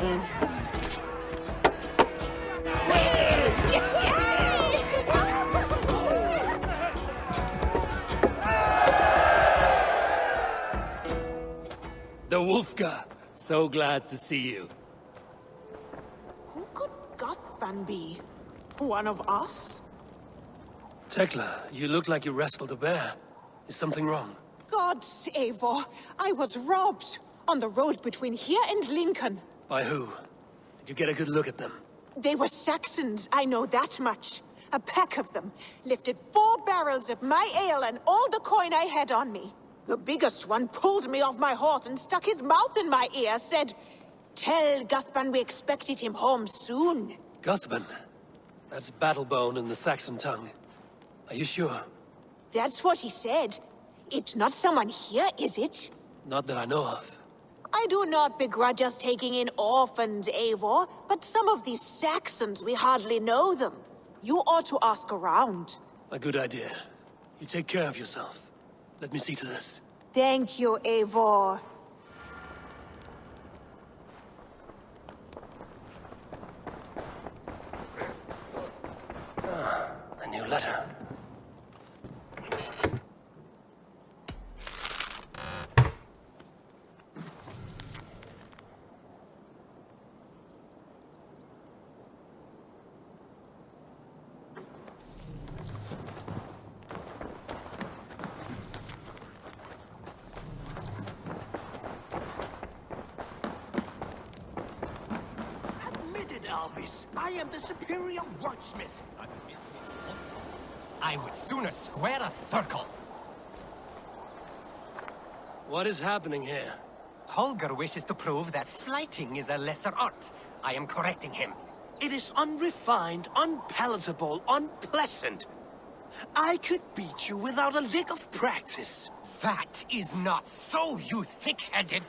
Return. The Wolfgar. So glad to see you. Who could Gothban be? One of us? Tekla, you look like you wrestled a bear. Is something wrong? Gods, Eivor, I was robbed on the road between here and Lincoln. By who? Did you get a good look at them? They were Saxons, I know that much. A pack of them lifted 4 barrels of my ale and all the coin I had on me. The biggest one pulled me off my horse and stuck his mouth in my ear, said, "Tell Guthban we expected him home soon." Guthban? That's Battlebone in the Saxon tongue. Are you sure? That's what he said. It's not someone here, is it? Not that I know of. I do not begrudge us taking in orphans, Eivor, but some of these Saxons, we hardly know them. You ought to ask around. A good idea. You take care of yourself. Let me see to this. Thank you, Eivor. A new letter. I am the superior wordsmith. I would sooner square a circle. What is happening here? Holger wishes to prove that flighting is a lesser art. I am correcting him. It is unrefined, unpalatable, unpleasant. I could beat you without a lick of practice. That is not so, you thick-headed...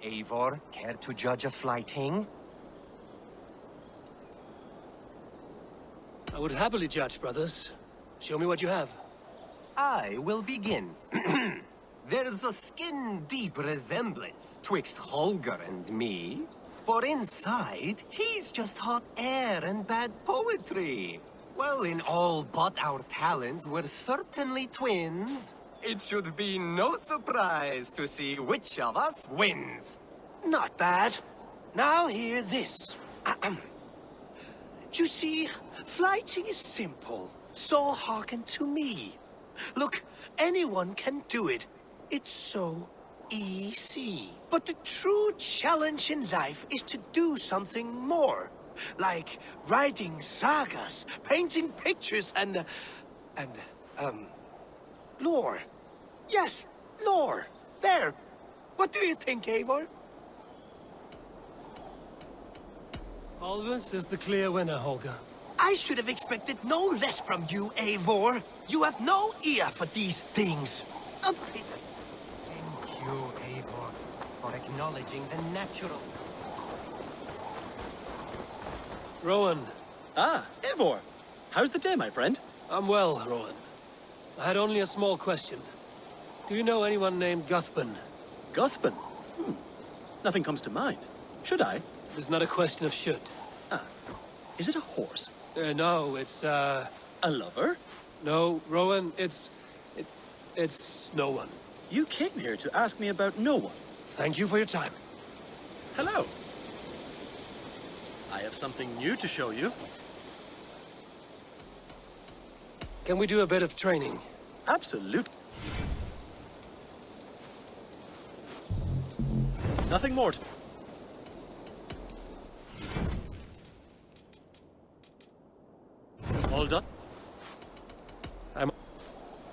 Eivor, care to judge a flighting? I would happily judge, brothers. Show me what you have. I will begin. There's a skin-deep resemblance twixt Holger and me. For inside, he's just hot air and bad poetry. Well, in all but our talent, we're certainly twins. It should be no surprise to see which of us wins. Not bad. Now hear this. You see, flighting is simple, so hearken to me. Look, anyone can do it. It's so easy. But the true challenge in life is to do something more. Like writing sagas, painting pictures, and lore. Yes, lore. There. What do you think, Eivor? Alvis is the clear winner, Holger. I should have expected no less from you, Eivor. You have no ear for these things. A pity. Thank you, Eivor, for acknowledging the natural. Rowan. Ah, Eivor. How's the day, my friend? I'm well, Rowan. I had only a small question. Do you know anyone named Guthban? Guthban? Nothing comes to mind. Should I? It's not a question of should. Ah. Is it a horse? No, it's, A lover? No, Rowan, it's no one. You came here to ask me about no one. Thank you for your time. Hello. I have something new to show you. Can we do a bit of training? Absolutely. Nothing more. All done?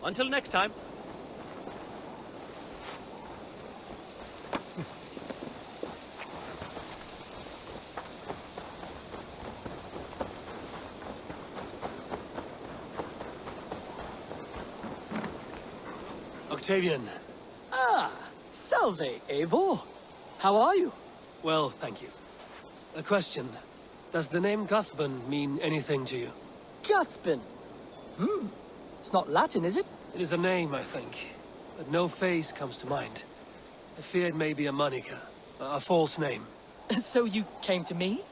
Until next time. Octavian. Ah, salve, Eivor. How are you? Well, thank you. A question. Does the name Guthban mean anything to you? Guthban. It's not Latin, is it? It is a name, I think. But no face comes to mind. I fear it may be a moniker. A false name. So you came to me?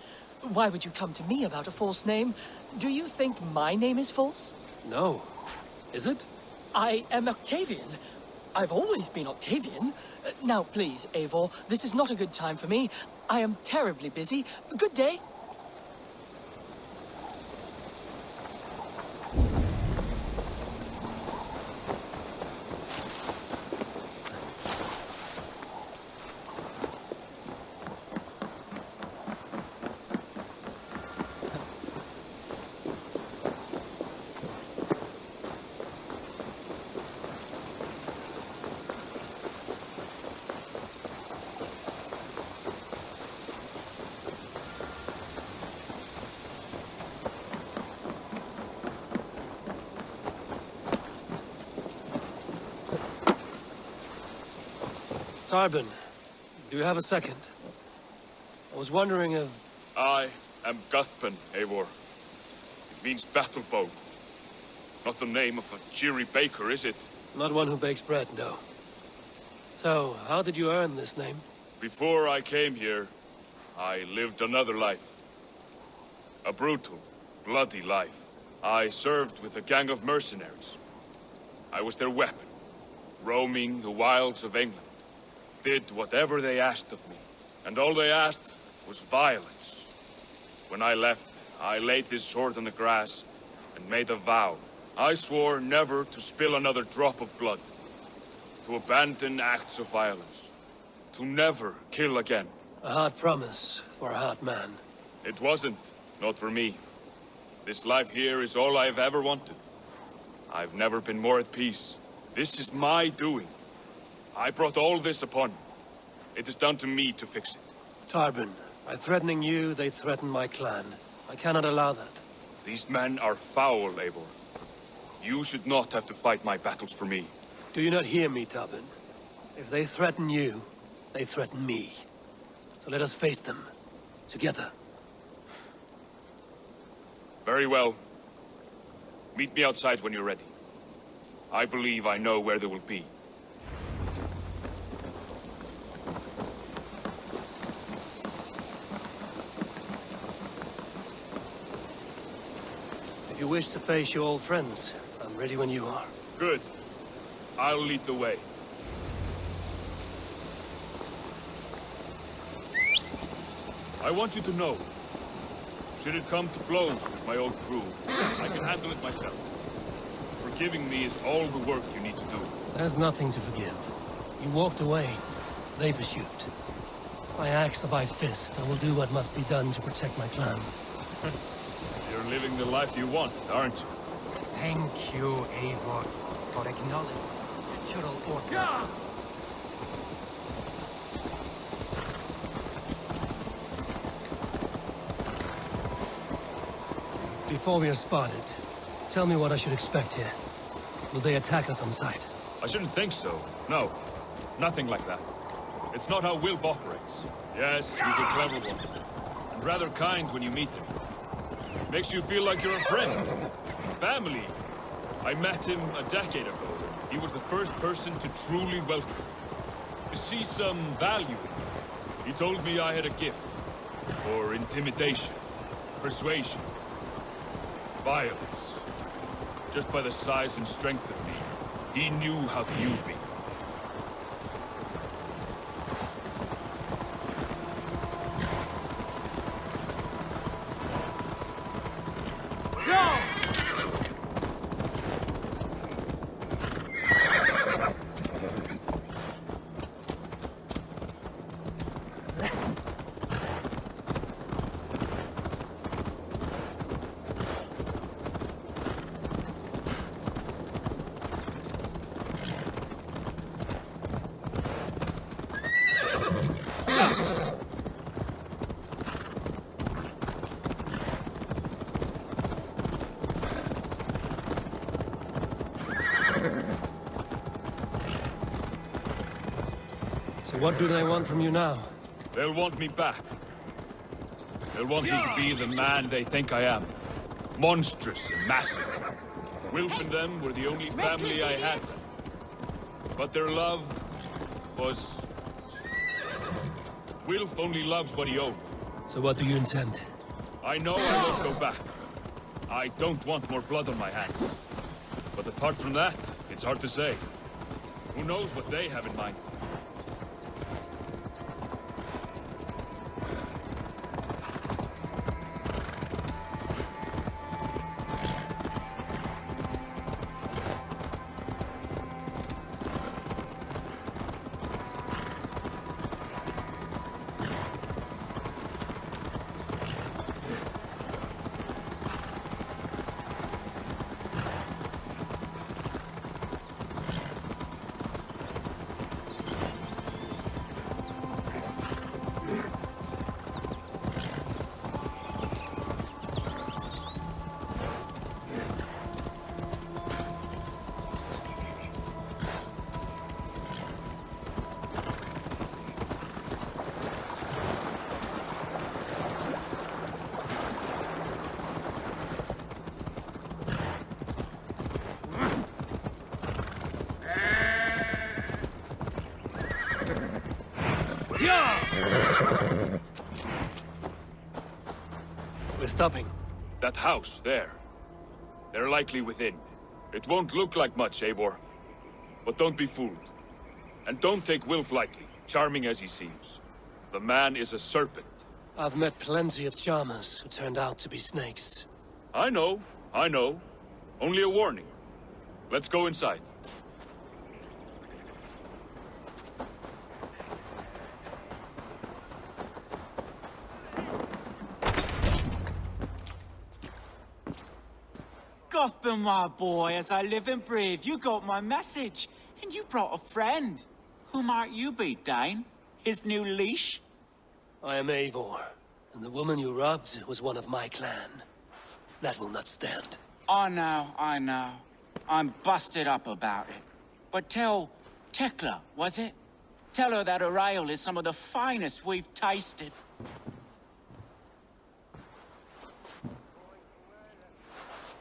Why would you come to me about a false name? Do you think my name is false? No. Is it? I am Octavian. I've always been Octavian. Now, please, Eivor, this is not a good time for me. I am terribly busy. Good day. Tarbin, do you have a second? I was wondering if... I am Guthpen, Eivor. It means battle bow. Not the name of a cheery baker, is it? Not one who bakes bread, no. So, how did you earn this name? Before I came here, I lived another life. A brutal, bloody life. I served with a gang of mercenaries. I was their weapon, roaming the wilds of England. Did whatever they asked of me, and all they asked was violence. When I left, I laid this sword on the grass and made a vow. I swore never to spill another drop of blood, to abandon acts of violence, to never kill again. A hard promise for a hard man. It wasn't, not for me. This life here is all I've ever wanted. I've never been more at peace. This is my doing. I brought all this upon you. It is down to me to fix it. Tarbin, by threatening you, they threaten my clan. I cannot allow that. These men are foul, Eivor. You should not have to fight my battles for me. Do you not hear me, Tarbin? If they threaten you, they threaten me. So let us face them. Together. Very well. Meet me outside when you're ready. I believe I know where they will be. If you wish to face your old friends, I'm ready when you are. Good. I'll lead the way. I want you to know, should it come to blows with my old crew, I can handle it myself. Forgiving me is all the work you need to do. There's nothing to forgive. You walked away. They pursued. By axe or by fist, I will do what must be done to protect my clan. You're living the life you want, aren't you? Thank you, Eivor, for acknowledging natural order. Before we are spotted, tell me what I should expect here. Will they attack us on sight? I shouldn't think so. No. Nothing like that. It's not how Wilf operates. Yes, he's a clever one. And rather kind when you meet him. Makes you feel like you're a friend. Family. I met him a decade ago. He was the first person to truly welcome me. To see some value in me. He told me I had a gift. For intimidation. Persuasion. Violence. Just by the size and strength of me, he knew how to use me. So what do they want from you now? They'll want me back. They'll want me to be the man they think I am. Monstrous and massive. Wilf and them were the only family I had. But their love was Wilf only loves what he owns. So what do you intend? I know I won't go back. I don't want more blood on my hands. But apart from that, it's hard to say. Who knows what they have in mind? We're stopping. That house, there. They're likely within. It won't look like much, Eivor. But don't be fooled. And don't take Wilf lightly, charming as he seems. The man is a serpent. I've met plenty of charmers who turned out to be snakes. I know. Only a warning. Let's go inside. Gotham, my boy, as I live and breathe, you got my message. And you brought a friend. Who might you be, Thegn? His new leash? I am Eivor, and the woman you robbed was one of my clan. That will not stand. I know. I'm busted up about it. But tell Tekla, was it? Tell her that her ale is some of the finest we've tasted.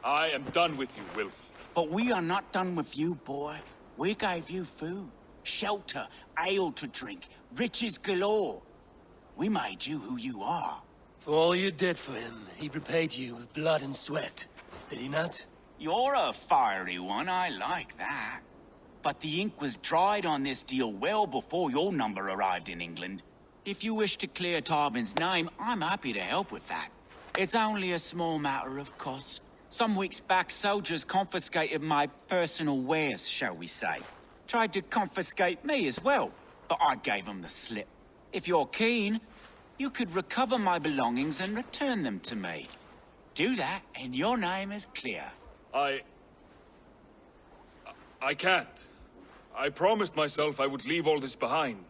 I am done with you, Wilf. But we are not done with you, boy. We gave you food, shelter, ale to drink, riches galore. We made you who you are. For all you did for him, he repaid you with blood and sweat. Did he not? You're a fiery one, I like that. But the ink was dried on this deal well before your number arrived in England. If you wish to clear Tarbin's name, I'm happy to help with that. It's only a small matter of cost. Some weeks back, soldiers confiscated my personal wares, shall we say. Tried to confiscate me as well, but I gave them the slip. If you're keen, you could recover my belongings and return them to me. Do that, and your name is clear. I can't. I promised myself I would leave all this behind.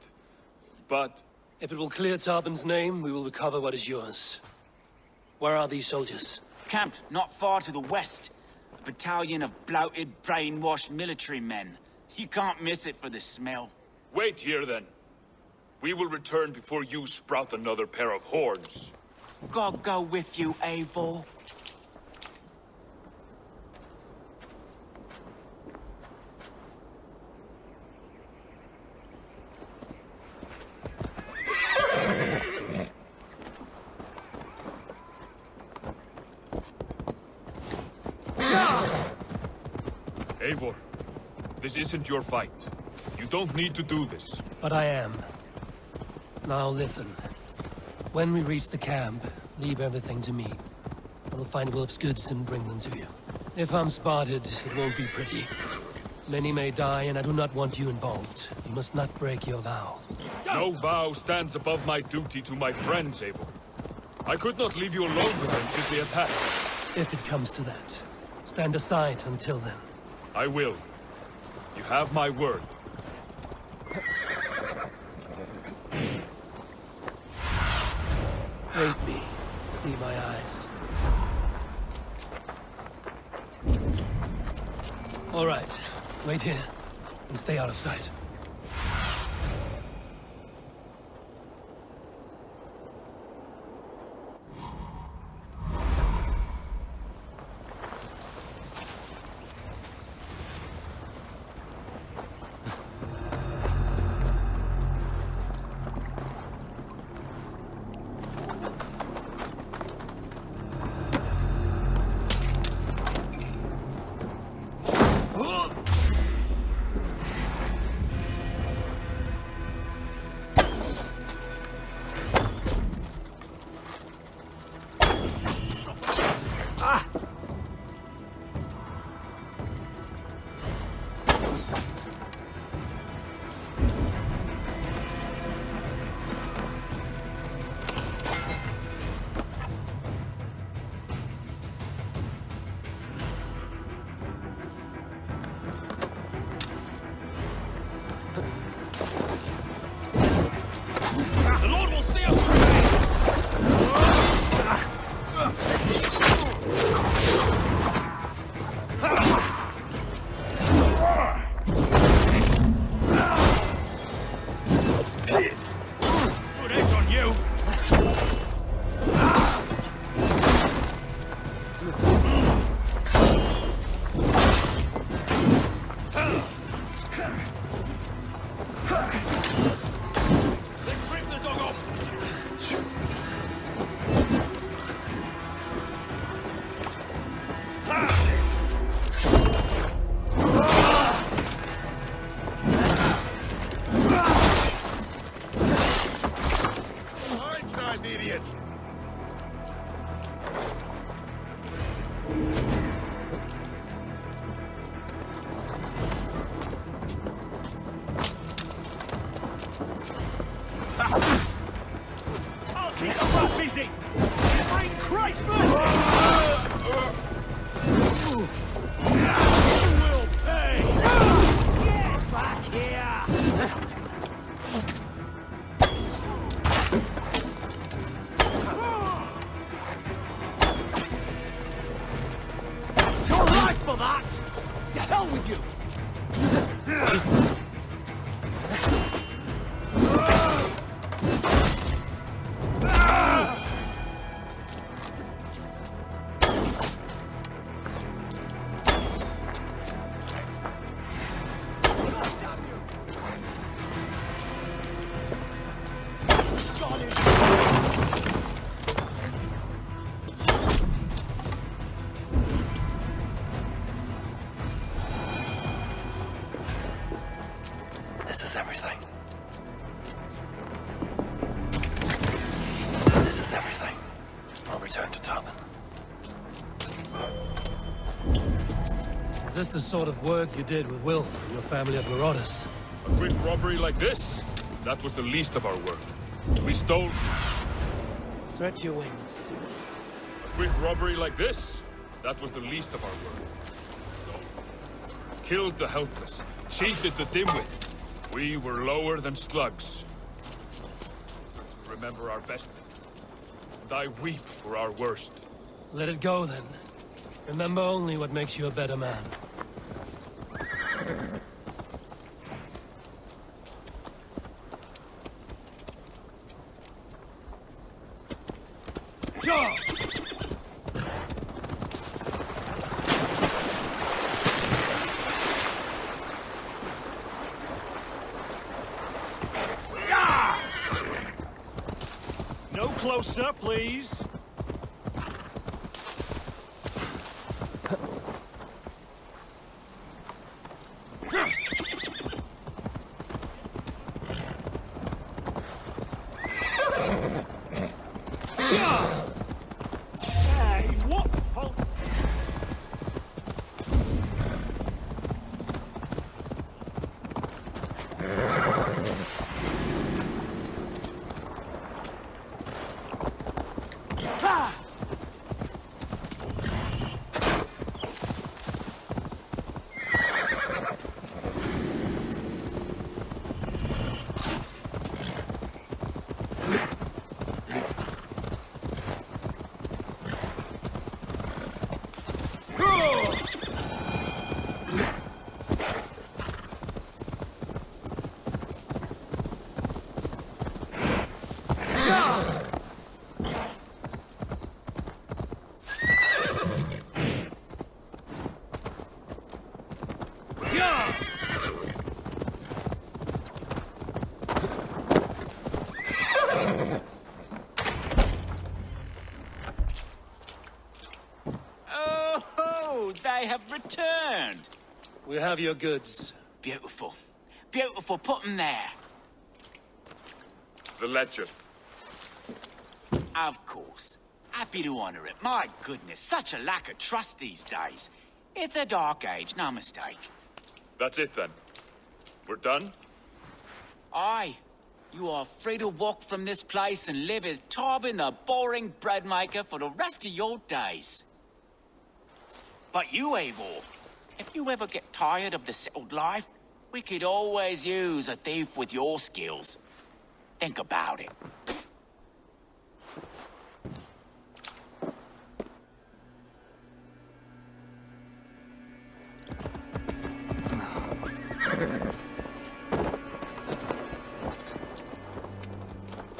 But... If it will clear Tarbin's name, we will recover what is yours. Where are these soldiers? Camped not far to the west. A battalion of bloated, brainwashed military men. You can't miss it for the smell. Wait here, then. We will return before you sprout another pair of horns. God go with you, Eivor. Eivor, this isn't your fight. You don't need to do this. But I am. Now listen. When we reach the camp, leave everything to me. I will find Wilf's goods and bring them to you. If I'm spotted, it won't be pretty. Many may die, and I do not want you involved. You must not break your vow. No vow stands above my duty to my friends, Eivor. I could not leave you alone with them should they attack. If it comes to that. Stand aside until then. I will. You have my word. Aid me. Free my eyes. All right. Wait here. And stay out of sight. easy! Bring Christmas! You will pay! Get back here! You're right for that! To hell with you! This is everything. This is everything. I'll return to Thegn. Is this the sort of work you did with Wilf and your family of marauders? A quick robbery like this? That was the least of our work. We stole... Stretch your wings. A quick robbery like this? That was the least of our work. Killed the helpless. Cheated the dimwit. We were lower than slugs. Remember our best. And I weep for our worst. Let it go, then. Remember only what makes you a better man. Sure! No closer, please. Hey, what? Hold. Oh, they have returned. We have your goods. Beautiful. Beautiful. Put them there. The ledger. Of course. Happy to honor it. My goodness, such a lack of trust these days. It's a dark age, no mistake. That's it then. We're done? Aye. You are free to walk from this place and live as Tobin the boring bread maker for the rest of your days. But you, Eivor, if you ever get tired of the settled life, we could always use a thief with your skills. Think about it.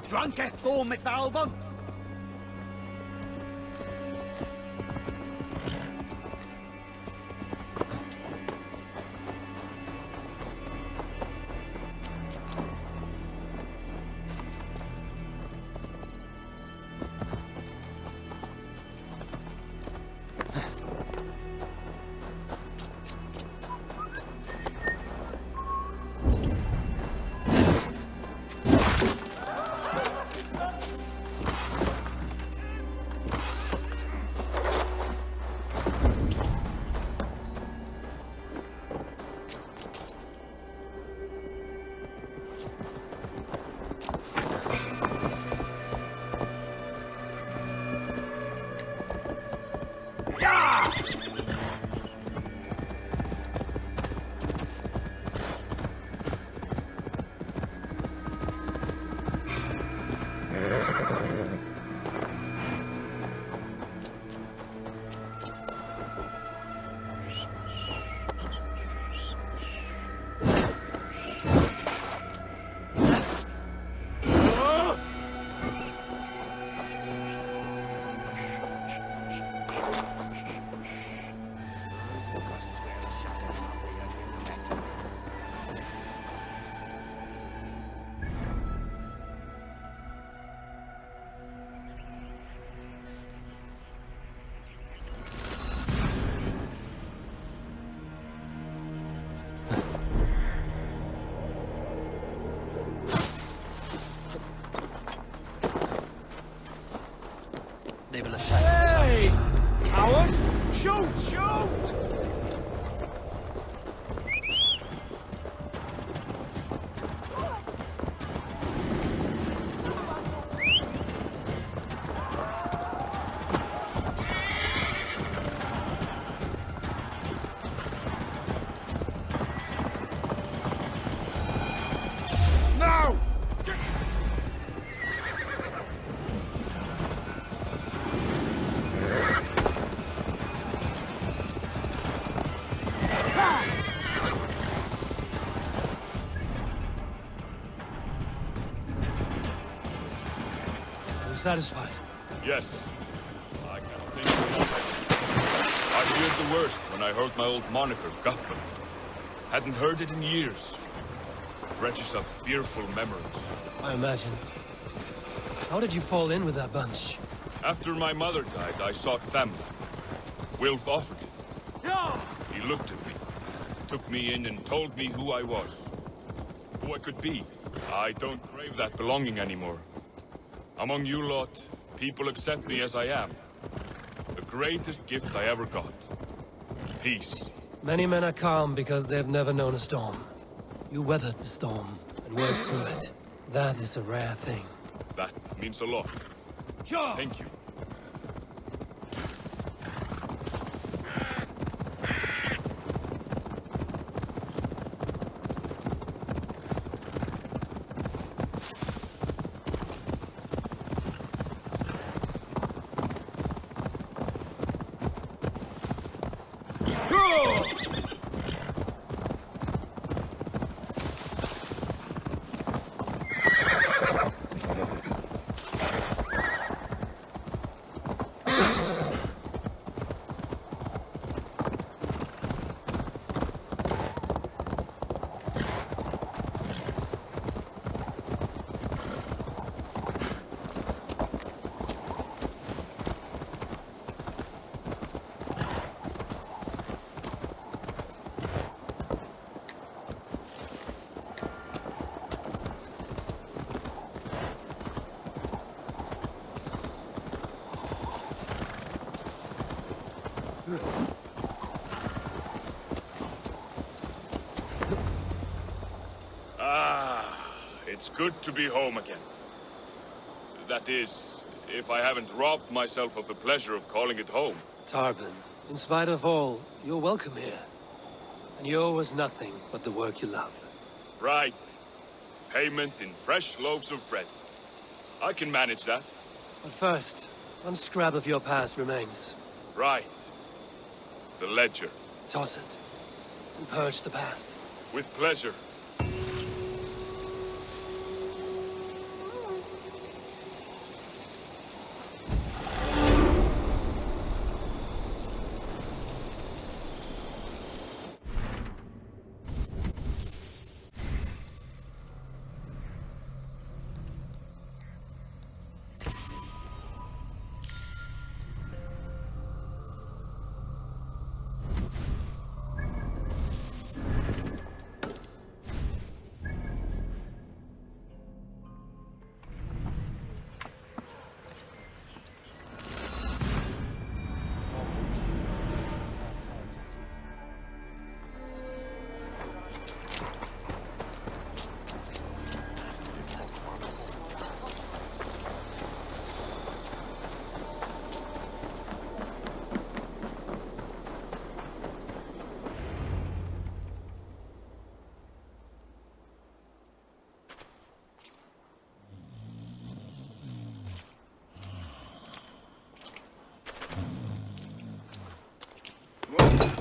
Drunkest form, Miss Albon. satisfied? Yes. I can't think of an I feared the worst when I heard my old moniker, Guthman. Hadn't heard it in years. Dredges of fearful memories. I imagine. How did you fall in with that bunch? After my mother died, I sought Thegn. Wilf offered it. He looked at me, took me in and told me who I was. Who I could be. I don't crave that belonging anymore. Among you lot, people accept me as I am. The greatest gift I ever got. Peace. Many men are calm because they've never known a storm. You weathered the storm and worked through it. That is a rare thing. That means a lot. Thank you. It's good to be home again. That is, if I haven't robbed myself of the pleasure of calling it home. Tarban, in spite of all, you're welcome here. And you owe us nothing but the work you love. Right. Payment in fresh loaves of bread. I can manage that. But first, one scrap of your past remains. Right. The ledger. Toss it, and purge the past. With pleasure.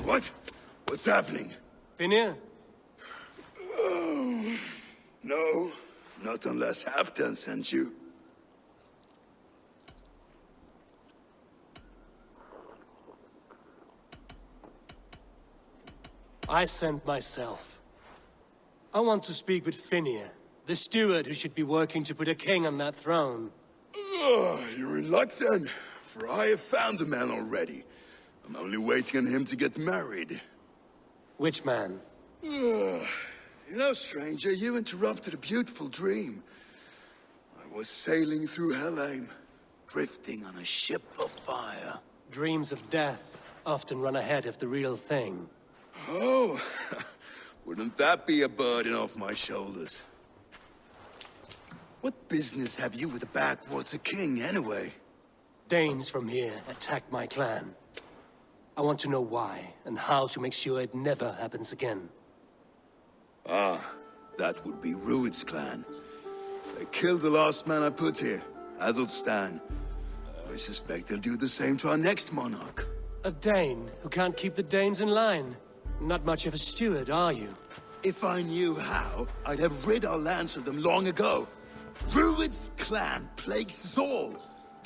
What? What's happening? Finir? Oh, no, not unless Halfdan sent you. I sent myself. I want to speak with Finir, the steward who should be working to put a king on that throne. You're in luck then, for I have found the man already. I'm only waiting on him to get married. Which man? You know, stranger, you interrupted a beautiful dream. I was sailing through Helheim, drifting on a ship of fire. Dreams of death often run ahead of the real thing. Oh, wouldn't that be a burden off my shoulders? What business have you with the backwater king, anyway? Danes from here attacked my clan. I want to know why, and how to make sure it never happens again. Ah, that would be Rued's clan. They killed the last man I put here, Adelstan. I suspect they'll do the same to our next monarch. A Dane who can't keep the Danes in line. Not much of a steward, are you? If I knew how, I'd have rid our lands of them long ago. Rued's clan plagues us all.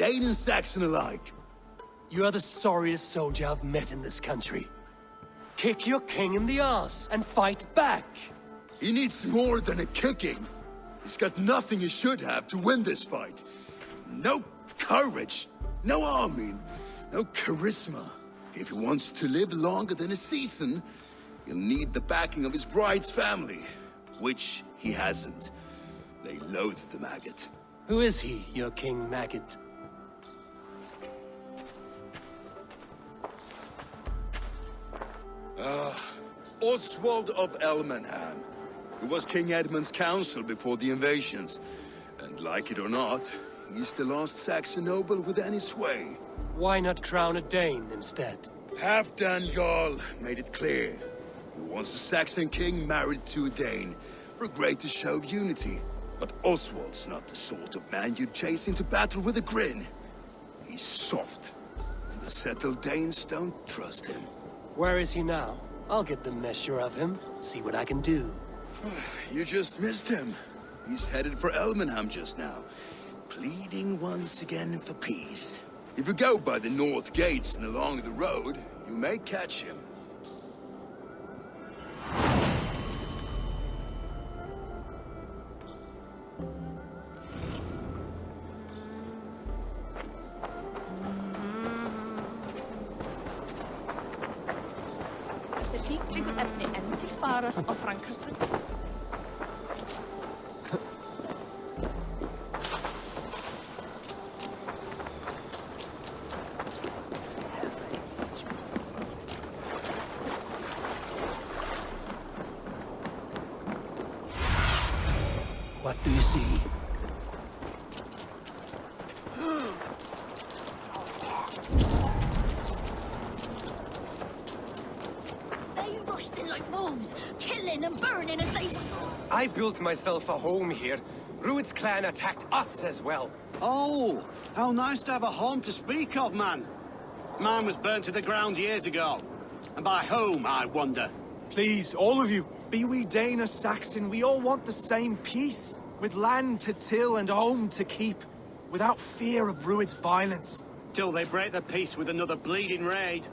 Dane and Saxon alike. You are the sorriest soldier I've met in this country. Kick your king in the arse and fight back! He needs more than a kicking. He's got nothing he should have to win this fight. No courage, no army, no charisma. If he wants to live longer than a season, he'll need the backing of his bride's family, which he hasn't. They loathe the maggot. Who is he, your king maggot? Oswald of Elmenham. He was King Edmund's counsel before the invasions. And like it or not, he's the last Saxon noble with any sway. Why not crown a Dane instead? Halfdan Jarl made it clear. He wants a Saxon king married to a Dane, for a greater show of unity. But Oswald's not the sort of man you'd chase into battle with a grin. He's soft, and the settled Danes don't trust him. Where is he now? I'll get the measure of him, see what I can do. You just missed him. He's headed for Elmenham just now, pleading once again for peace. If you go by the north gates and along the road, you may catch him. Sýnt ykkur efni enn til farar á Frankastund. What do you see? Like wolves, killing and burning as they... I built myself a home here. Rued's clan attacked us as well. Oh, how nice to have a home to speak of, man. Mine was burnt to the ground years ago. And by whom, I wonder? Please, all of you, be we Dane or Saxon, we all want the same peace. With land to till and home to keep. Without fear of Rued's violence. Till they break the peace with another bleeding raid.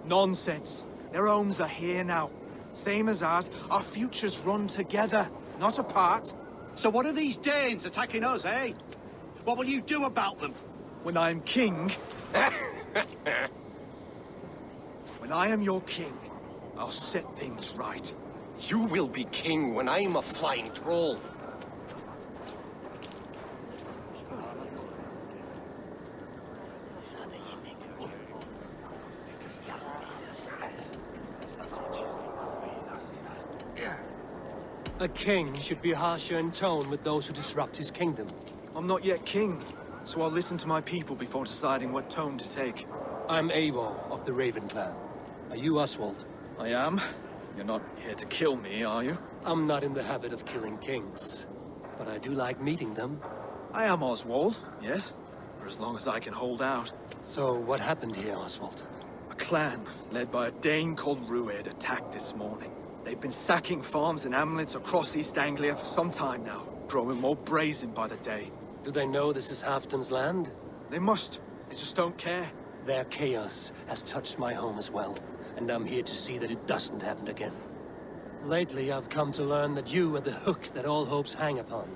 Nonsense. Their homes are here now. Same as ours, our futures run together, not apart. So what are these Danes attacking us, eh? What will you do about them? When I am king... when I am your king, I'll set things right. You will be king when I'm a flying troll. A king should be harsher in tone with those who disrupt his kingdom. I'm not yet king, so I'll listen to my people before deciding what tone to take. I'm Eivor of the Raven clan. Are you Oswald? I am. You're not here to kill me, are you? I'm not in the habit of killing kings, but I do like meeting them. I am Oswald, yes, for as long as I can hold out. So what happened here, Oswald? A clan, led by a Dane called Rued, attacked this morning. They've been sacking farms and hamlets across East Anglia for some time now, growing more brazen by the day. Do they know this is Halfdan's land? They must. They just don't care. Their chaos has touched my home as well, and I'm here to see that it doesn't happen again. Lately, I've come to learn that you are the hook that all hopes hang upon.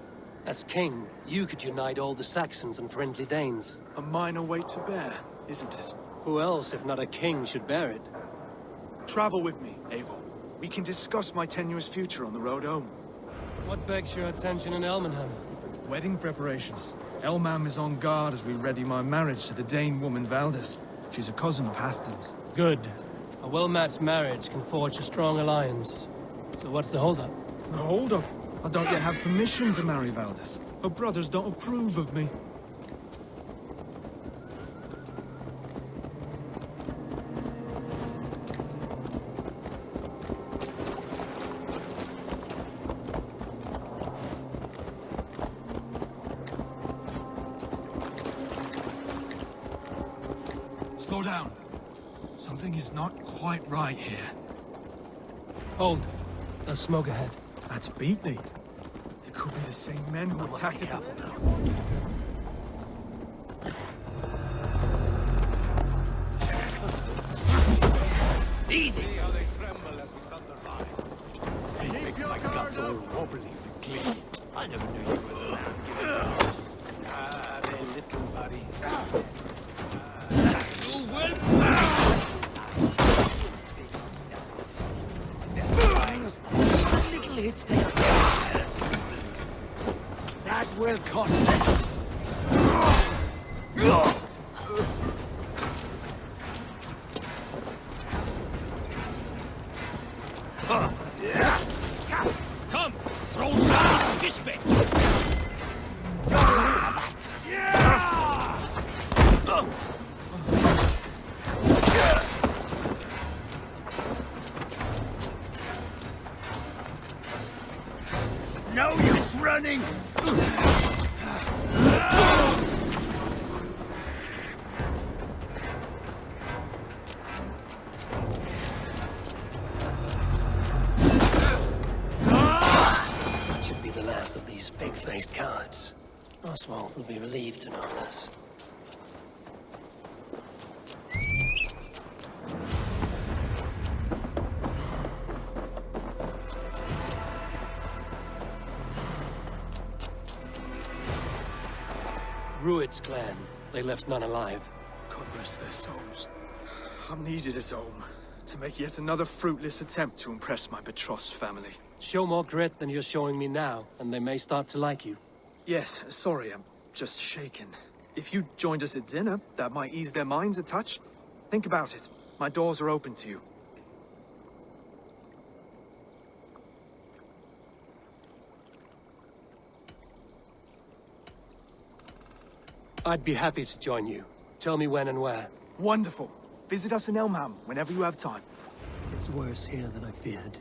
As king, you could unite all the Saxons and friendly Danes. A minor weight to bear, isn't it? Who else, if not a king, should bear it? Travel with me, Eivor. We can discuss my tenuous future on the road home. What begs your attention in Elmenham? Wedding preparations. Elmam is on guard as we ready my marriage to the Dane woman Valdis. She's a cousin of Halfdan's. Good. A well-matched marriage can forge a strong alliance. So what's the holdup? The holdup? I don't yet have permission to marry Valdis. Her brothers don't approve of me. Slow down. Something is not quite right here. Hold. There's smoke ahead. That's Beatley. It could be the same men who attacked it. Easy! See how they tremble as we thunder by. It makes my guts all wobbly with glee. I never knew you were that. Ah, they little buddies. You will... Little hits they are. That will cost us. Come, throw some fish bait. No use running! That should be the last of these big-faced cowards. Oswald will be relieved to know of this. Rued's clan. They left none alive. God rest their souls. I'm needed at home to make yet another fruitless attempt to impress my betrothed family. Show more grit than you're showing me now, and they may start to like you. Yes, sorry, I'm just shaken. If you joined us at dinner, that might ease their minds a touch. Think about it. My doors are open to you. I'd be happy to join you. Tell me when and where. Wonderful. Visit us in Elmham whenever you have time. It's worse here than I feared.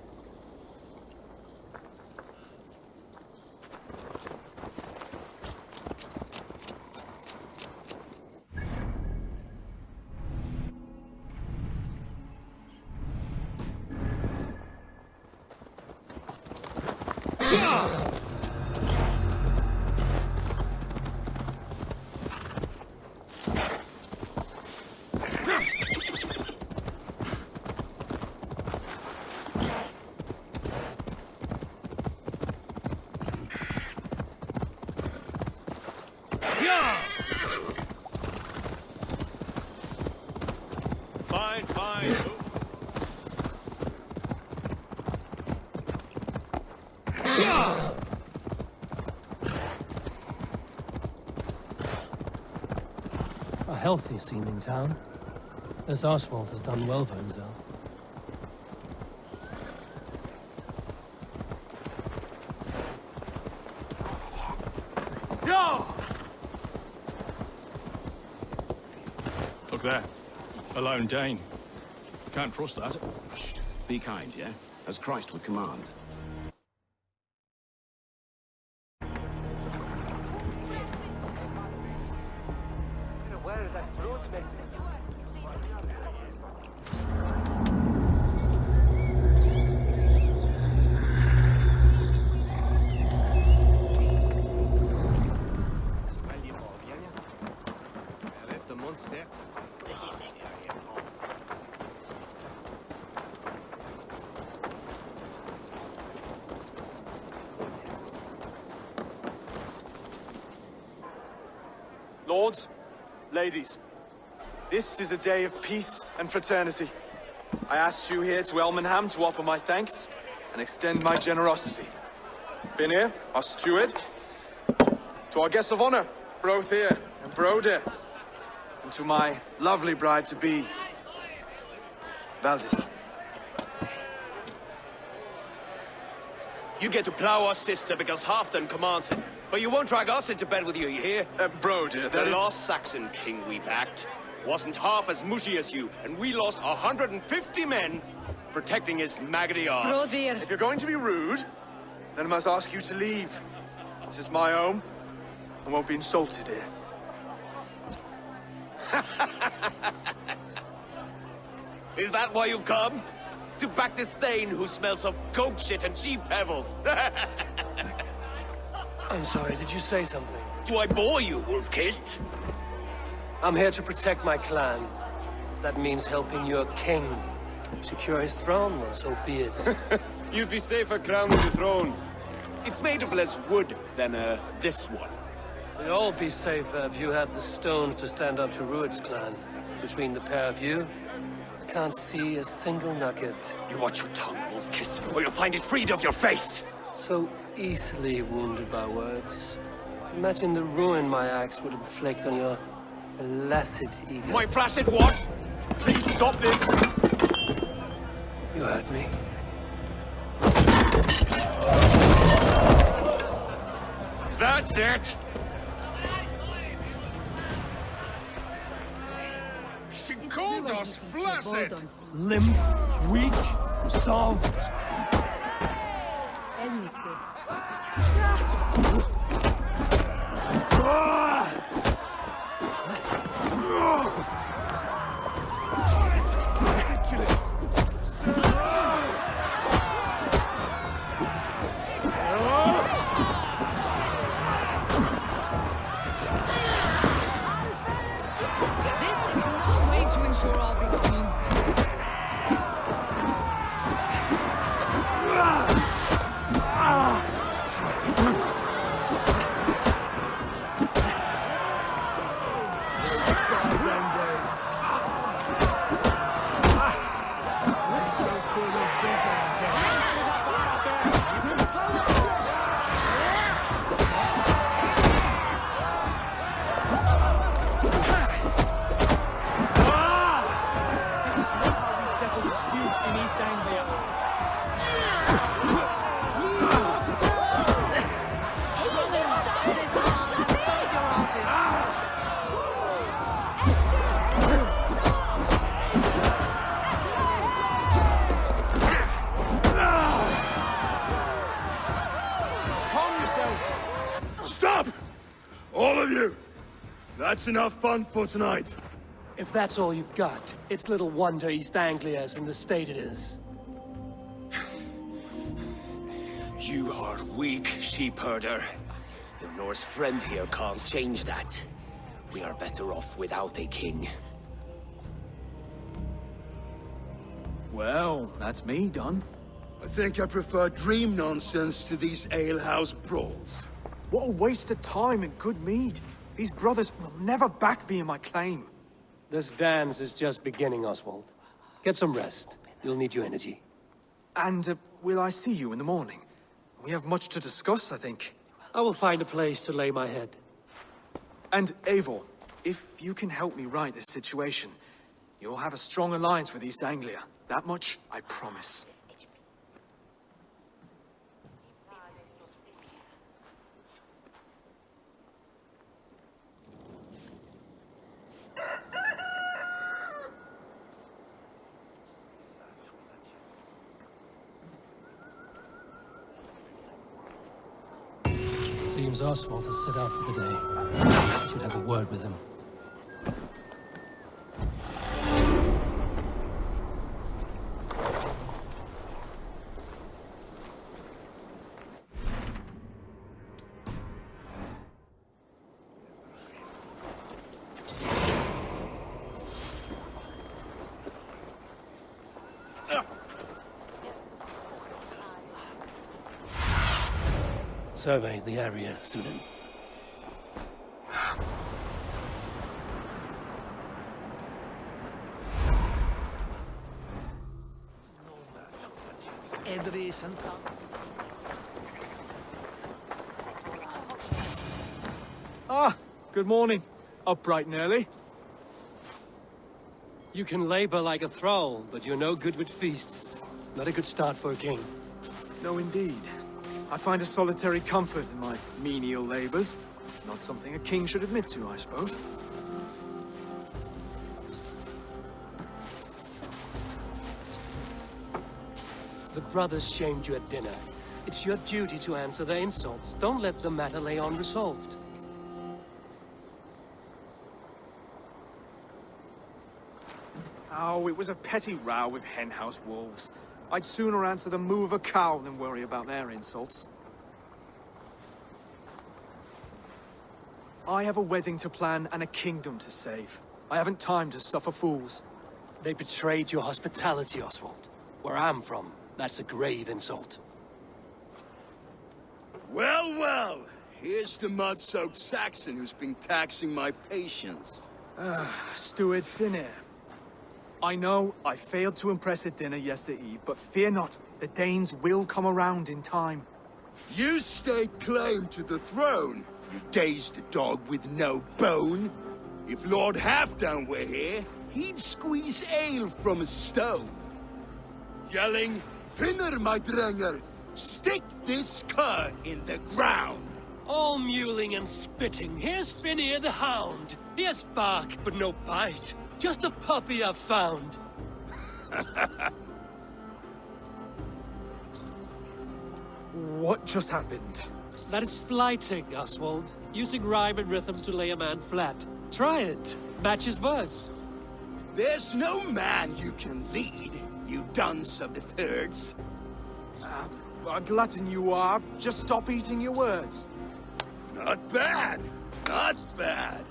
Fine, fine. A healthy seeming town. This Oswald has done well for himself. Look there. A lone Dane. Can't trust that. Shh. Be kind, yeah? As Christ would command. Lords, ladies, this is a day of peace and fraternity. I asked you here to Elmenham to offer my thanks and extend my generosity. Finir, our steward, to our guests of honor, Brothir and Broder, and to my lovely bride-to-be, Valdis. You get to plow our sister because Halfdan commands it. But you won't drag us into bed with you hear? Broder, the lost Saxon king we backed wasn't half as mushy as you, and we lost 150 men protecting his maggoty arse. Broder! If you're going to be rude, then I must ask you to leave. This is my home. I won't be insulted here. Is that why you've come? To back this Thegn who smells of goat shit and cheap pebbles? I'm sorry, did you say something? Do I bore you, wolf-kissed? I'm here to protect my clan. If that means helping your king, Secure his throne? Well, so be it. You'd be safer crowning the throne. It's made of less wood than, this one. We'd all be safer if you had the stones to stand up to Rued's clan. Between the pair of you, I can't see a single nugget. You watch your tongue, Wolf-Kiss, or you'll find it freed of your face! So easily wounded by words. Imagine the ruin my axe would inflict on your flaccid ego. My flaccid what? Please stop this! You heard me. That's it! She called us flaccid! Limp, weak, soft. Stop! All of you! That's enough fun for tonight. If that's all you've got, it's little wonder East Anglia is in the state it is. You are weak, sheep herder. Your Norse friend here can't change that. We are better off without a king. Well, that's me done. I think I prefer dream nonsense to these alehouse brawls. What a waste of time and good mead. These brothers will never back me in my claim. This dance is just beginning, Oswald. Get some rest. You'll need your energy. And, will I see you in the morning? We have much to discuss, I think. I will find a place to lay my head. And, Eivor, if you can help me right this situation, you'll have a strong alliance with East Anglia. That much, I promise. Seems Oswald has set out for the day. I should have a word with him. Survey the area, student. Ah, good morning. Up bright and early. You can labor like a thrall, but you're no good with feasts. Not a good start for a king. No, indeed. I find a solitary comfort in my menial labors. Not something a king should admit to, I suppose. The brothers shamed you at dinner. It's your duty to answer their insults. Don't let the matter lay unresolved. Oh, it was a petty row with henhouse wolves. I'd sooner answer the moo of a cow than worry about their insults. I have a wedding to plan and a kingdom to save. I haven't time to suffer fools. They betrayed your hospitality, Oswald. Where I'm from, that's a grave insult. Well, well. Here's the mud-soaked Saxon who's been taxing my patience. Steward Finnair. I know I failed to impress at dinner yesterday eve, but fear not, the Danes will come around in time. You stake claim to the throne, you dazed dog with no bone. If Lord Halfdown were here, he'd squeeze ale from a stone. Yelling, Finner, my drenger, stick this cur in the ground. All mewling and spitting. Here's Finnear the Hound. He has bark, but no bite. Just a puppy I've found. What just happened? That is flighting, Oswald. Using rhyme and rhythm to lay a man flat. Try it. Matches verse. There's no man you can lead, you dunce of the thirds. A glutton you are. Just stop eating your words. Not bad. Not bad.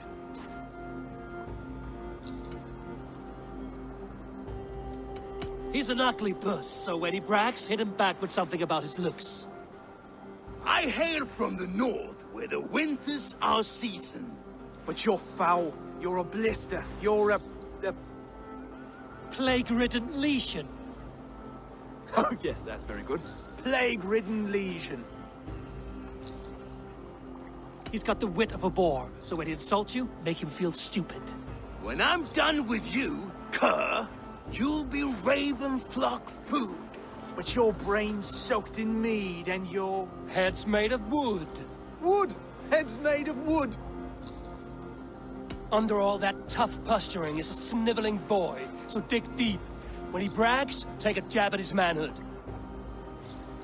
He's an ugly puss, so when he brags, hit him back with something about his looks. I hail from the north, where the winters are season. But you're foul. You're a blister. You're a... Plague-ridden lesion. Oh, yes, that's very good. Plague-ridden lesion. He's got the wit of a boar, so when he insults you, make him feel stupid. When I'm done with you, cur, you'll be raven flock food. But your brain's soaked in mead and your... Head's made of wood. Wood! Head's made of wood! Under all that tough posturing is a sniveling boy, so dig deep. When he brags, take a jab at his manhood.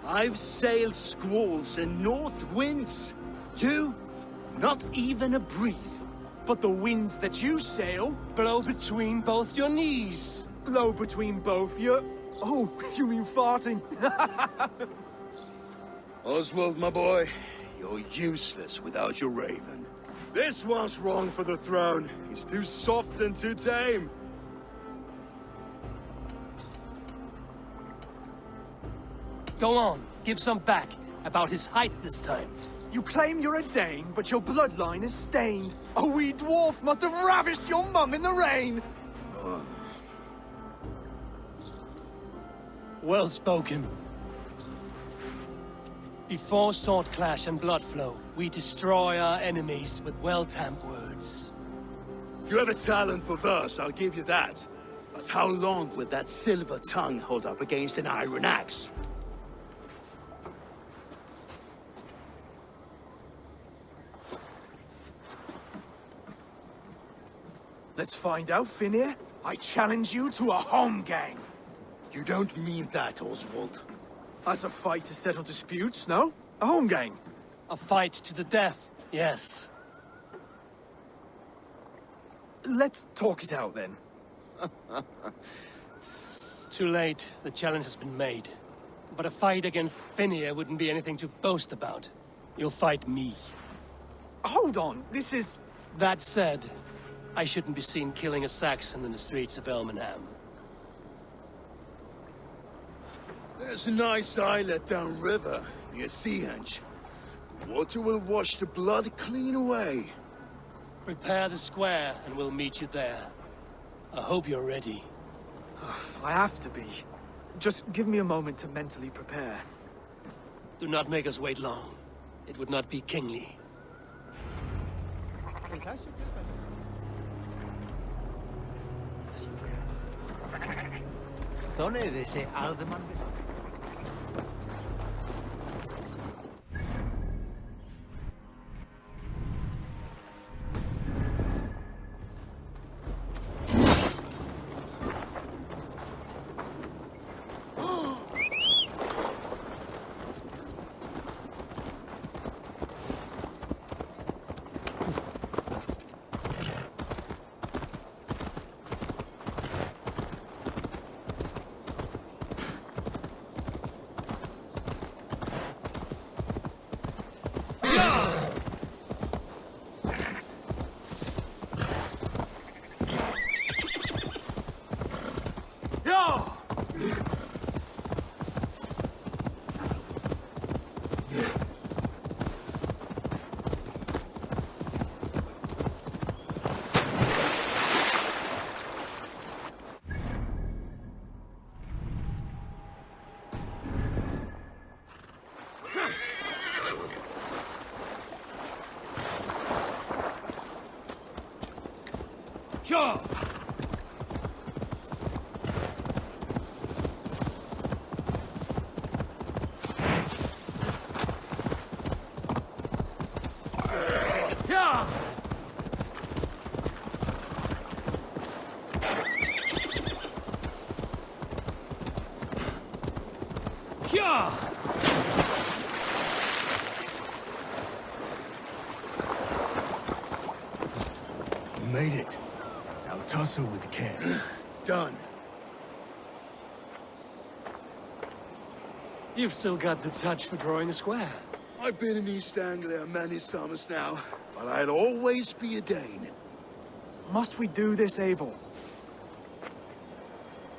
I've sailed squalls and north winds. You, not even a breeze. But the winds that you sail... Blow between both your knees. Blow between both your... Oh, you mean farting? Oswald, my boy, you're useless without your raven. This one's wrong for the throne. He's too soft and too tame. Go on, give some back. About his height this time. You claim you're a Dane, but your bloodline is stained. A wee dwarf must have ravished your mum in the rain! Well spoken. Before sword clash and blood flow, we destroy our enemies with well-timed words. You have a talent for verse, I'll give you that. But how long would that silver tongue hold up against an iron axe? Let's find out, Finnear. I challenge you to a home gang. You don't mean that, Oswald. As a fight to settle disputes, no? A home gang. A fight to the death, yes. Let's talk it out, then. Too late. The challenge has been made. But a fight against Finnear wouldn't be anything to boast about. You'll fight me. Hold on, this is... That said, I shouldn't be seen killing a Saxon in the streets of Elmenham. There's a nice islet downriver, near Seahenge. Water will wash the blood clean away. Prepare the square, and we'll meet you there. I hope you're ready. I have to be. Just give me a moment to mentally prepare. Do not make us wait long. It would not be kingly. Sure. Yeah. Yeah. You made it. Now tussle with the cat. Done. You've still got the touch for drawing a square. I've been in East Anglia many summers now, but I'll always be a Dane. Must we do this, Eivor?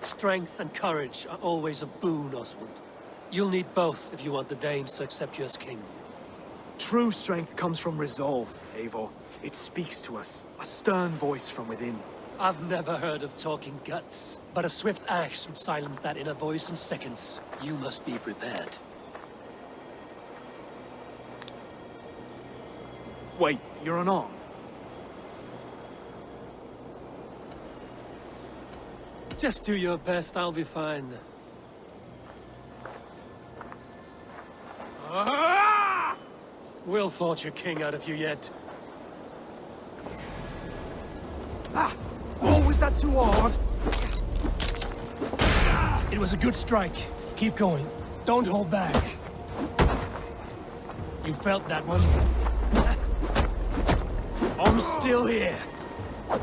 Strength and courage are always a boon, Oswald. You'll need both if you want the Danes to accept you as king. True strength comes from resolve, Eivor. It speaks to us, a stern voice from within. I've never heard of talking guts, but a swift axe would silence that inner voice in seconds. You must be prepared. Wait, you're unarmed? Just do your best, I'll be fine. We'll forge a king out of you yet. Ah! Oh, was that too hard? It was a good strike. Keep going. Don't hold back. You felt that one? I'm still here. I'll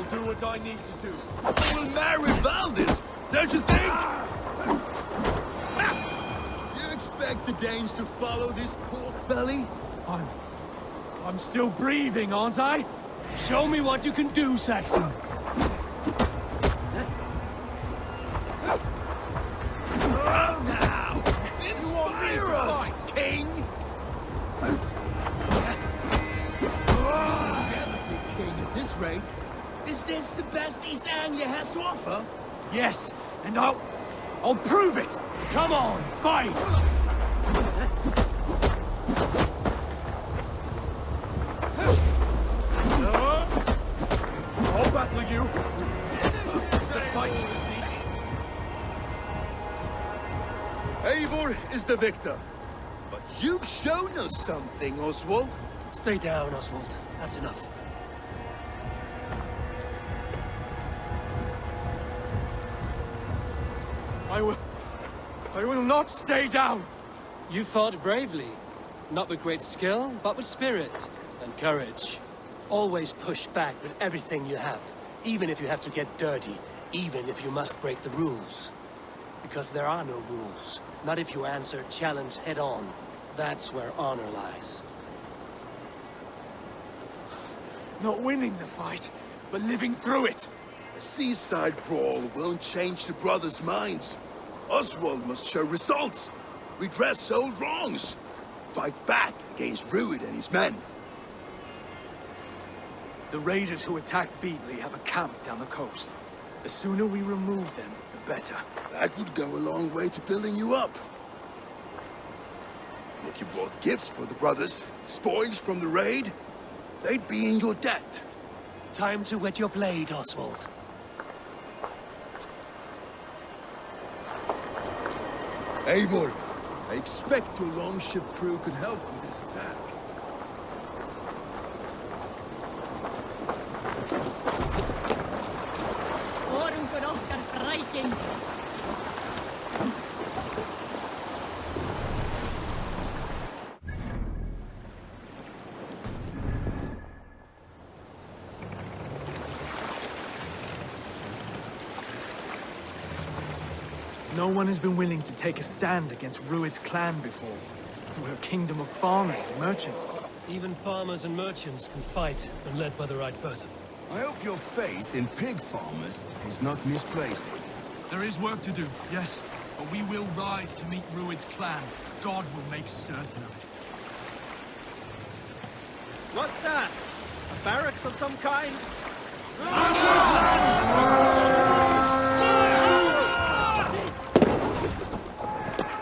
do what I need to do. We'll marry Valdis, don't you think? You expect the Danes to follow this pork belly? I'm still breathing, aren't I? Show me what you can do, Saxon. Now! Inspire us, King! Never be king at this rate. Is this the best East Anglia has to offer? Yes, and I'll prove it! Come on, fight! I'll battle you! It's a fight you seek. Eivor is the victor. But you've shown us something, Oswald. Stay down, Oswald. That's enough. I will not stay down! You fought bravely. Not with great skill, but with spirit and courage. Always push back with everything you have. Even if you have to get dirty. Even if you must break the rules. Because there are no rules. Not if you answer challenge head on. That's where honor lies. Not winning the fight, but living through it. A seaside brawl won't change the brothers' minds. Oswald must show results. Redress old wrongs. Fight back against Rued and his men. The raiders who attacked Beatley have a camp down the coast. The sooner we remove them, the better. That would go a long way to building you up. And if you brought gifts for the brothers, spoils from the raid, they'd be in your debt. Time to wet your blade, Oswald. Eivor, I expect your longship crew could help with this attack. Orungur okkar fræking. No one has been willing to take a stand against Rued's clan before. We're a kingdom of farmers and merchants. Even farmers and merchants can fight when led by the right person. I hope your faith in pig farmers is not misplaced. There is work to do, yes. But we will rise to meet Rued's clan. God will make certain of it. What's that? A barracks of some kind?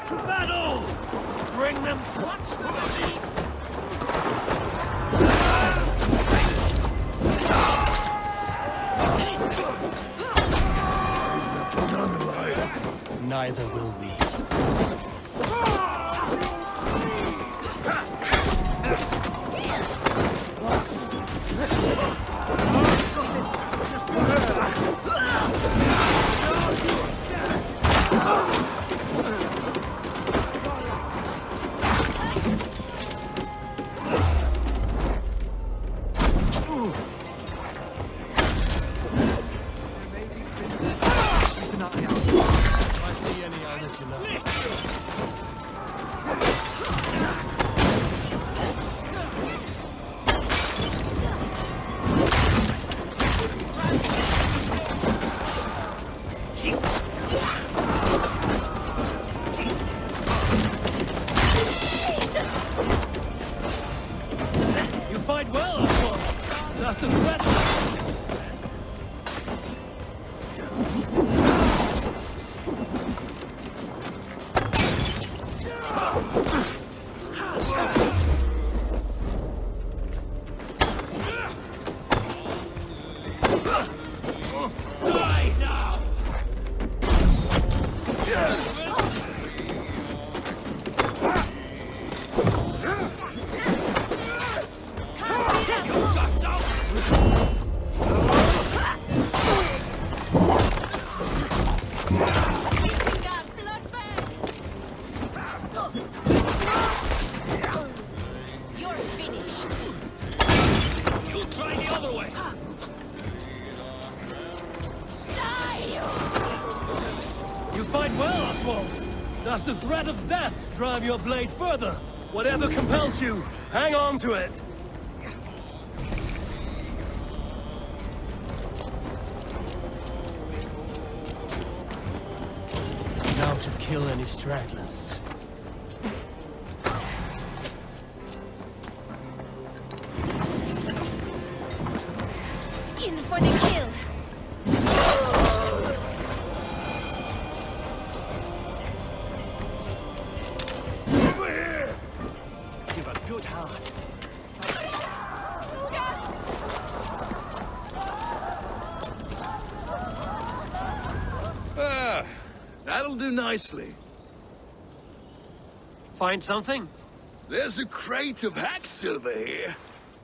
To battle! Bring them such to the meat! Neither will we. Fight well, Oswald. That's the threat. Die now! You're finished. You'll try the other way. You fight well, Oswald. Does the threat of death drive your blade further? Whatever compels you, hang on to it. Now to kill any stragglers. In for the kill. Over here! Give a good heart. Ah, that'll do nicely. Find something? There's a crate of hack silver here.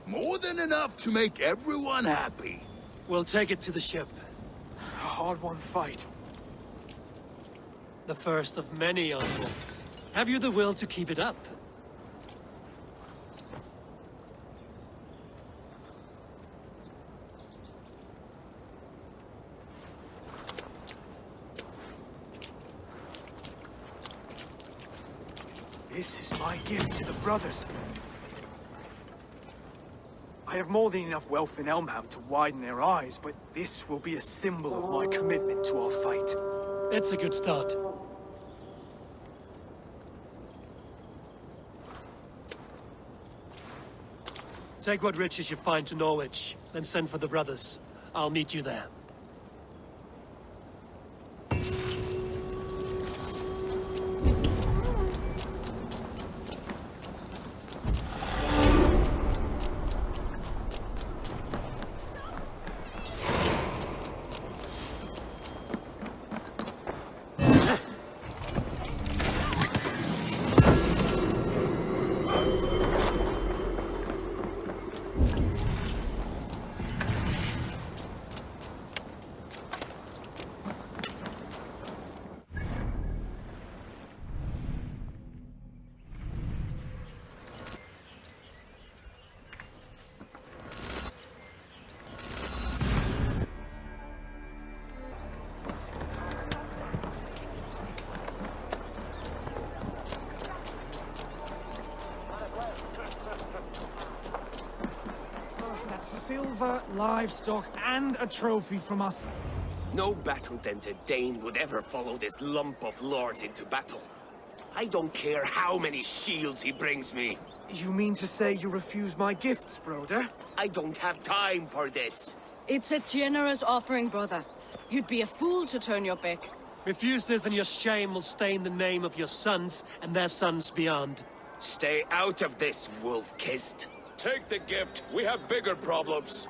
More than enough to make everyone happy. We'll take it to the ship. A hard-won fight. The first of many, Oswald. Have you the will to keep it up? This is my gift to the brothers. I have more than enough wealth in Elmham to widen their eyes, but this will be a symbol of my commitment to our fight. It's a good start. Take what riches you find to Norwich, then send for the brothers. I'll meet you there. Silver, livestock, and a trophy from us. No battle-dented Thegn would ever follow this lump of lord into battle. I don't care how many shields he brings me. You mean to say you refuse my gifts, broder? I don't have time for this. It's a generous offering, brother. You'd be a fool to turn your back. Refuse this and your shame will stain the name of your sons and their sons beyond. Stay out of this, wolf-kissed. Take the gift. We have bigger problems.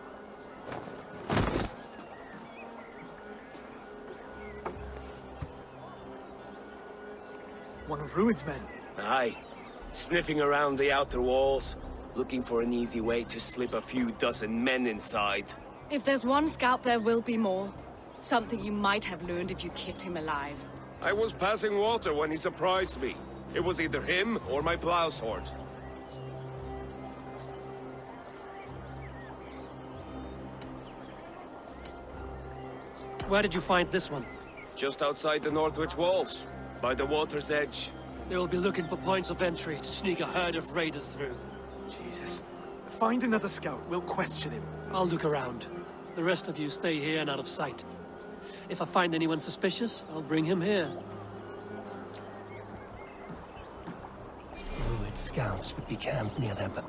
One of Rued's men. Aye. Sniffing around the outer walls, looking for an easy way to slip a few dozen men inside. If there's one scout, there will be more. Something you might have learned if you kept him alive. I was passing water when he surprised me. It was either him or my plow sword. Where did you find this one? Just outside the Northwich walls, by the water's edge. They will be looking for points of entry to sneak a herd of raiders through. Jesus. Find another scout. We'll question him. I'll look around. The rest of you stay here and out of sight. If I find anyone suspicious, I'll bring him here. Rued scouts would be camped near them, but...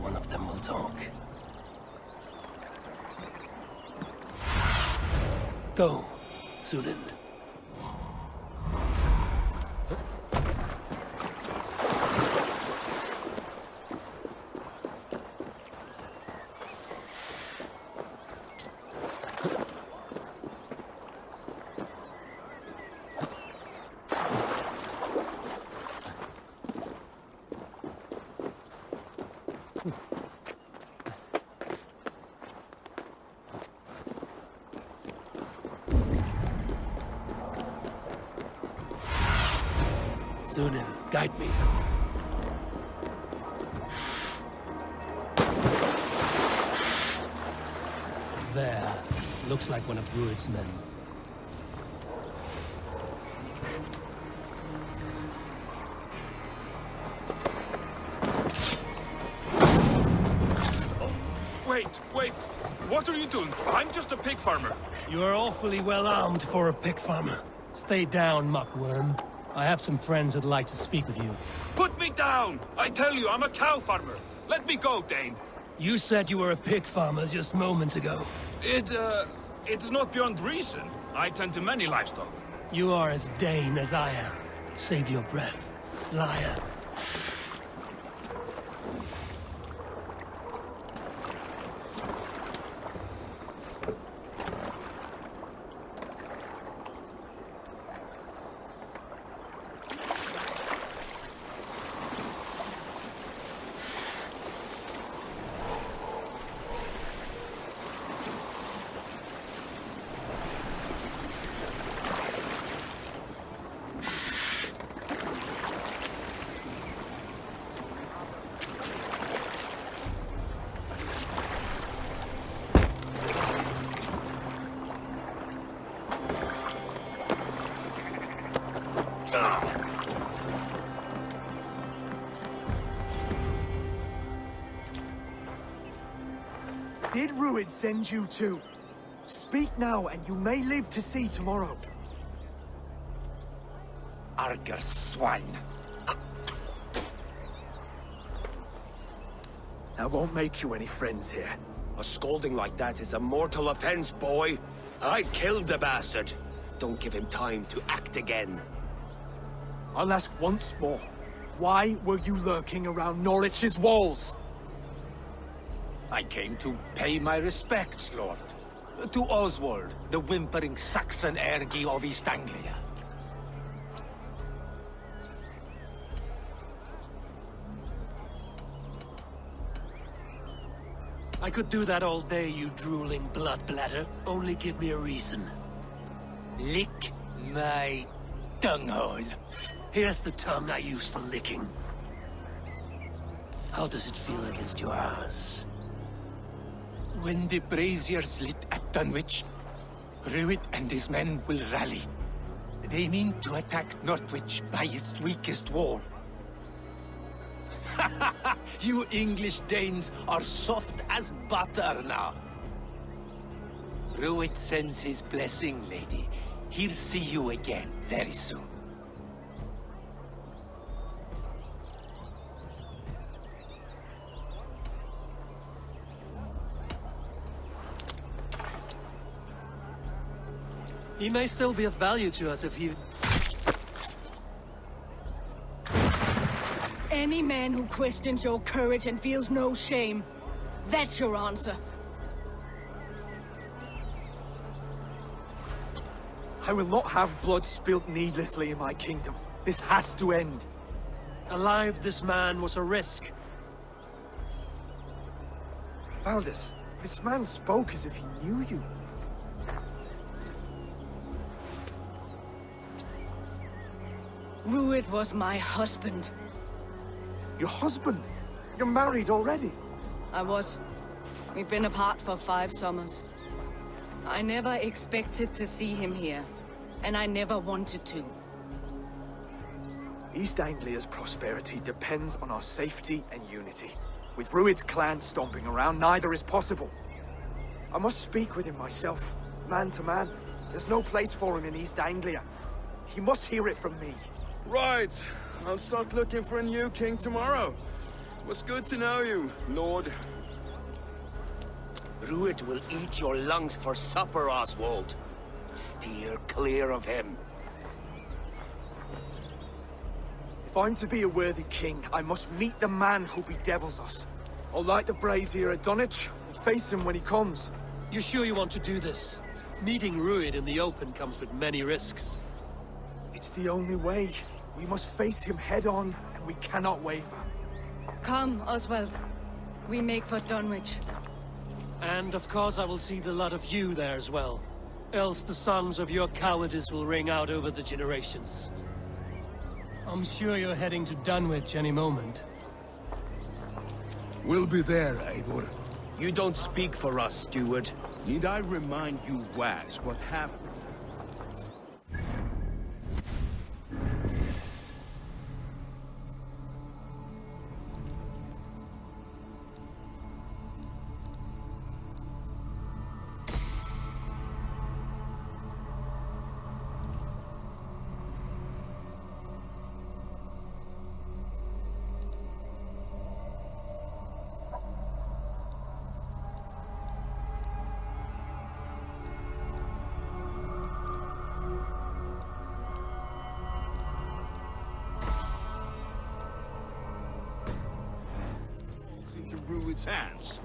One of them will talk. Go, Zulin. Zunin, guide me. There. Looks like one of Rued's men. Wait. What are you doing? I'm just a pig farmer. You are awfully well armed for a pig farmer. Stay down, muckworm. I have some friends who'd like to speak with you. Put me down! I tell you, I'm a cow farmer. Let me go, Thegn. You said you were a pig farmer just moments ago. It is not beyond reason. I tend to many livestock. You are as Dane as I am. Save your breath, liar. Did Rued send you too? Speak now, and you may live to see tomorrow. Arger swine. That won't make you any friends here. A scolding like that is a mortal offense, boy. I've killed the bastard. Don't give him time to act again. I'll ask once more. Why were you lurking around Norwich's walls? I came to pay my respects, Lord. To Oswald, the whimpering Saxon ergi of East Anglia. I could do that all day, you drooling blood bladder. Only give me a reason. Lick my tonguehole. Here's the tongue I use for licking. How does it feel against yours? When the braziers lit at Dunwich, Rued and his men will rally. They mean to attack Northwich by its weakest wall. You English Danes are soft as butter now. Rued sends his blessing, lady. He'll see you again very soon. He may still be of value to us if he... Any man who questions your courage and feels no shame. That's your answer. I will not have blood spilt needlessly in my kingdom. This has to end. Alive, this man was a risk. Valdis, this man spoke as if he knew you. Rued was my husband. Your husband? You're married already? I was. We've been apart for 5 summers. I never expected to see him here, and I never wanted to. East Anglia's prosperity depends on our safety and unity. With Rued's clan stomping around, neither is possible. I must speak with him myself, man to man. There's no place for him in East Anglia. He must hear it from me. Right. I'll start looking for a new king tomorrow. It was good to know you, Lord. Rued will eat your lungs for supper, Oswald. Steer clear of him. If I'm to be a worthy king, I must meet the man who bedevils us. I'll light the brazier at Dunwich and face him when he comes. You sure you want to do this? Meeting Rued in the open comes with many risks. It's the only way. We must face him head on, and we cannot waver. Come, Oswald. We make for Dunwich. And of course I will see the lot of you there as well. Else the songs of your cowardice will ring out over the generations. I'm sure you're heading to Dunwich any moment. We'll be there, Eivor. You don't speak for us, steward. Need I remind you, Wags, what happened? To Rued's hands.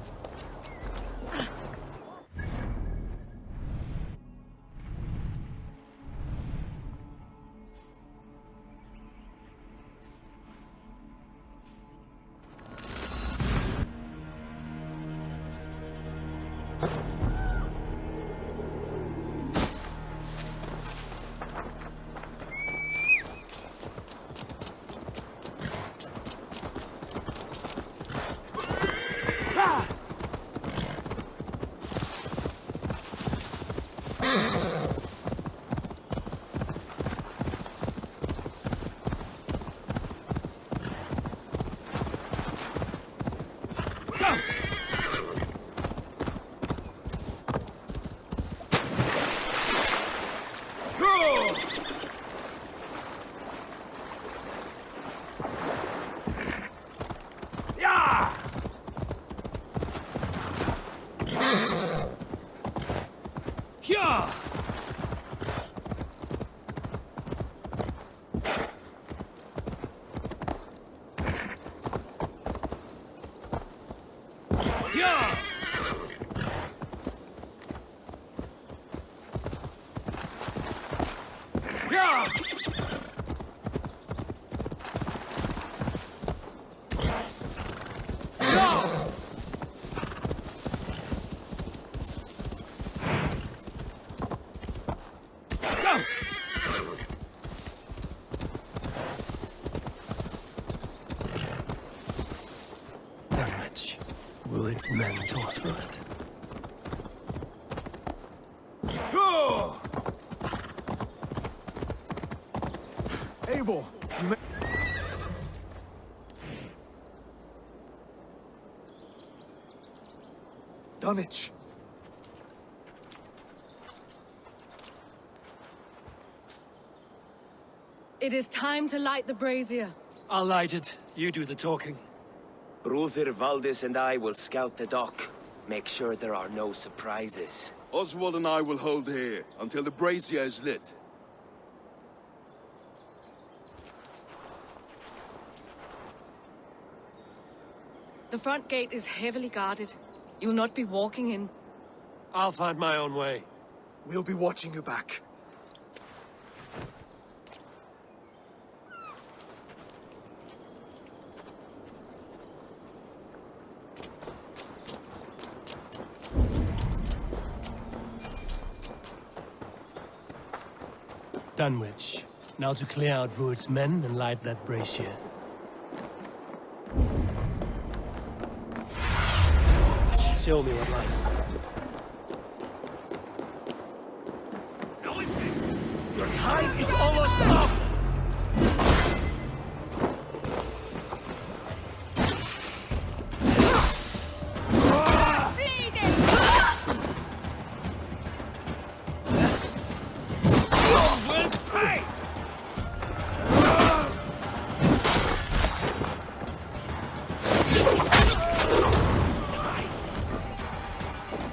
Rued's men tore through it. Eivor, you may... Dunwich. It is time to light the brazier. I'll light it. You do the talking. Brother Valdis and I will scout the dock. Make sure there are no surprises. Oswald and I will hold here until the brazier is lit. The front gate is heavily guarded. You'll not be walking in. I'll find my own way. We'll be watching you back. Dunwich. Now to clear out Rued's men and light that brazier. Show me what lies. Your time is almost up!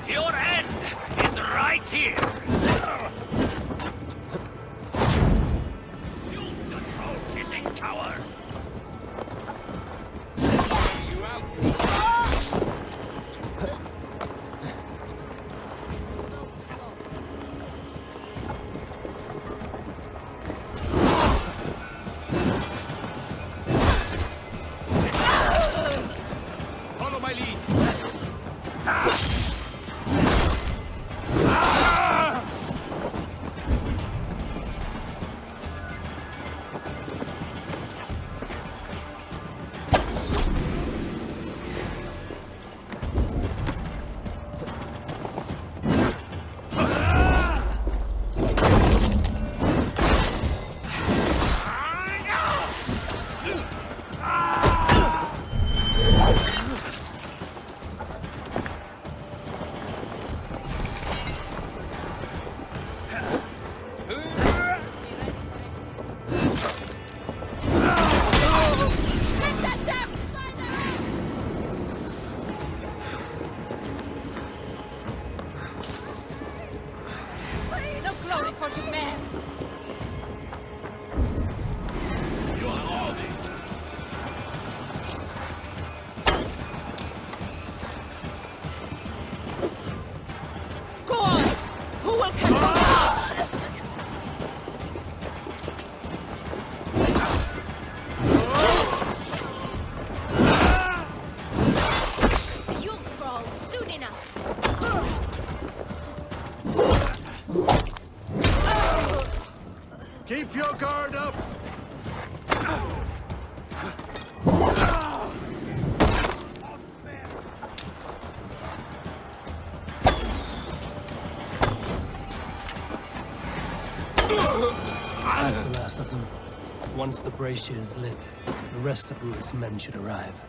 Your end is right here! You control-kissing coward! Follow my lead. No glory for you, man! You are all the... Go on! Who will catch us? You'll crawl soon enough. Keep your guard up! That's the last of them. Once the brazier is lit, the rest of Rued's men should arrive.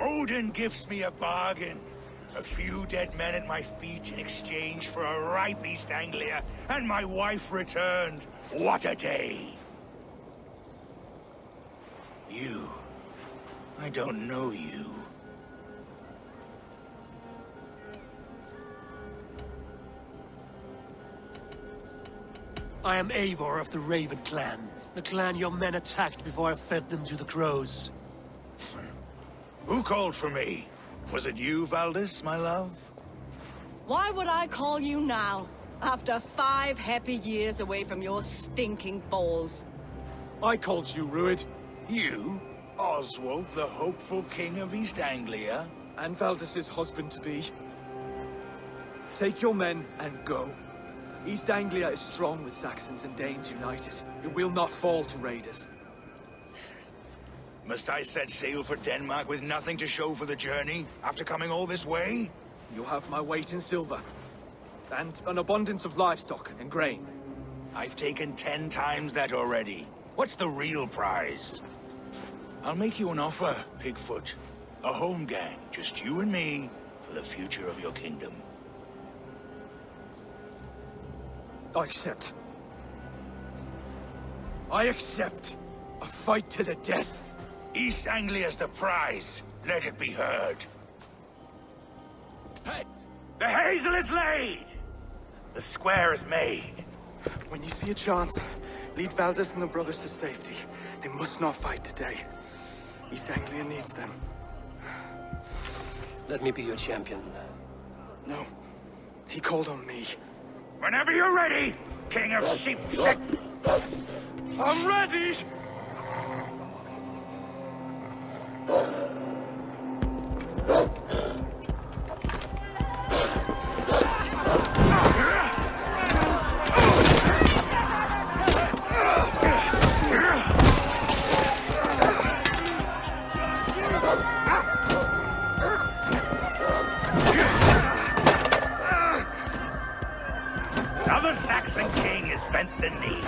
Odin gives me a bargain. A few dead men at my feet in exchange for a ripe East Anglia, and my wife returned. What a day! You. I don't know you. I am Eivor of the Raven clan. The clan your men attacked before I fed them to the crows. Who called for me? Was it you, Valdis, my love? Why would I call you now, after 5 happy years away from your stinking balls? I called you, Rued. You? Oswald, the hopeful king of East Anglia? And Valdis's husband-to-be. Take your men and go. East Anglia is strong with Saxons and Danes united. It will not fall to raiders. Must I set sail for Denmark with nothing to show for the journey, after coming all this way? You'll have my weight in silver. And an abundance of livestock and grain. I've taken 10 times that already. What's the real prize? I'll make you an offer, Pigfoot. A home gang, just you and me, for the future of your kingdom. I accept. I accept. A fight to the death. East Anglia's the prize. Let it be heard. Hey! The hazel is laid! The square is made. When you see a chance, lead Valdis and the brothers to safety. They must not fight today. East Anglia needs them. Let me be your champion. No. He called on me. Whenever you're ready, King of Sheep Shit. I'm ready! Now the Saxon king has bent the knee.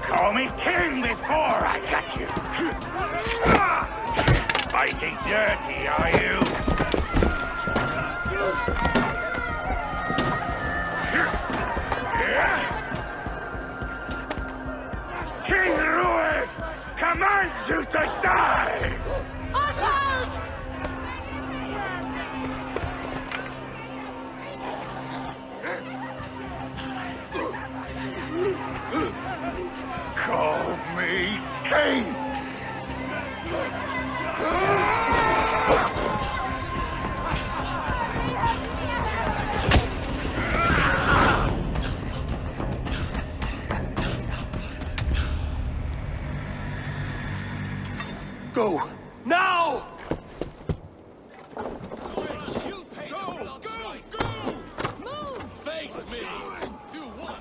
Call me king before I got you. Fighting dirty, are you? King Rued commands you to die! Oswald! Call me king! Go! Now! Face me! Do what?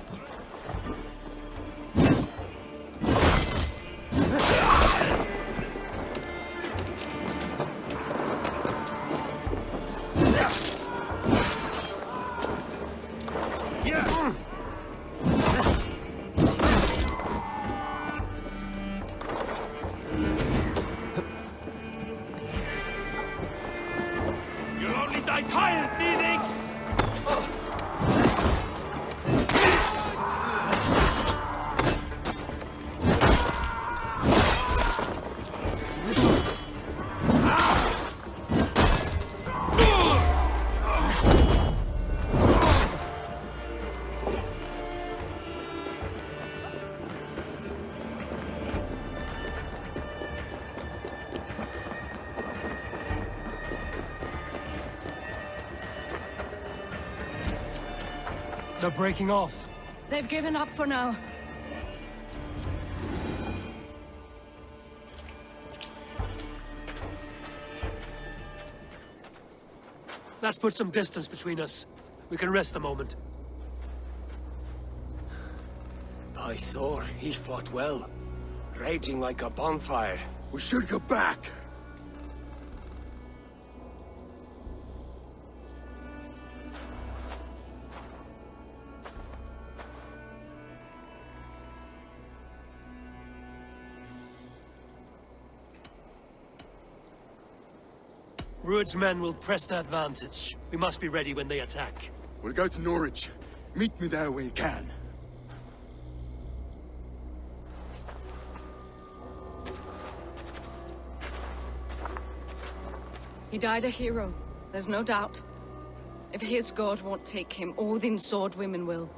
You'll only die tired, thieving! They're breaking off. They've given up for now. Let's put some distance between us. We can rest a moment. By Thor, he fought well. Raging like a bonfire. We should go back. Rued's men will press the advantage. We must be ready when they attack. We'll go to Norwich. Meet me there when you can. He died a hero, there's no doubt. If his god won't take him, Odin's sword women will.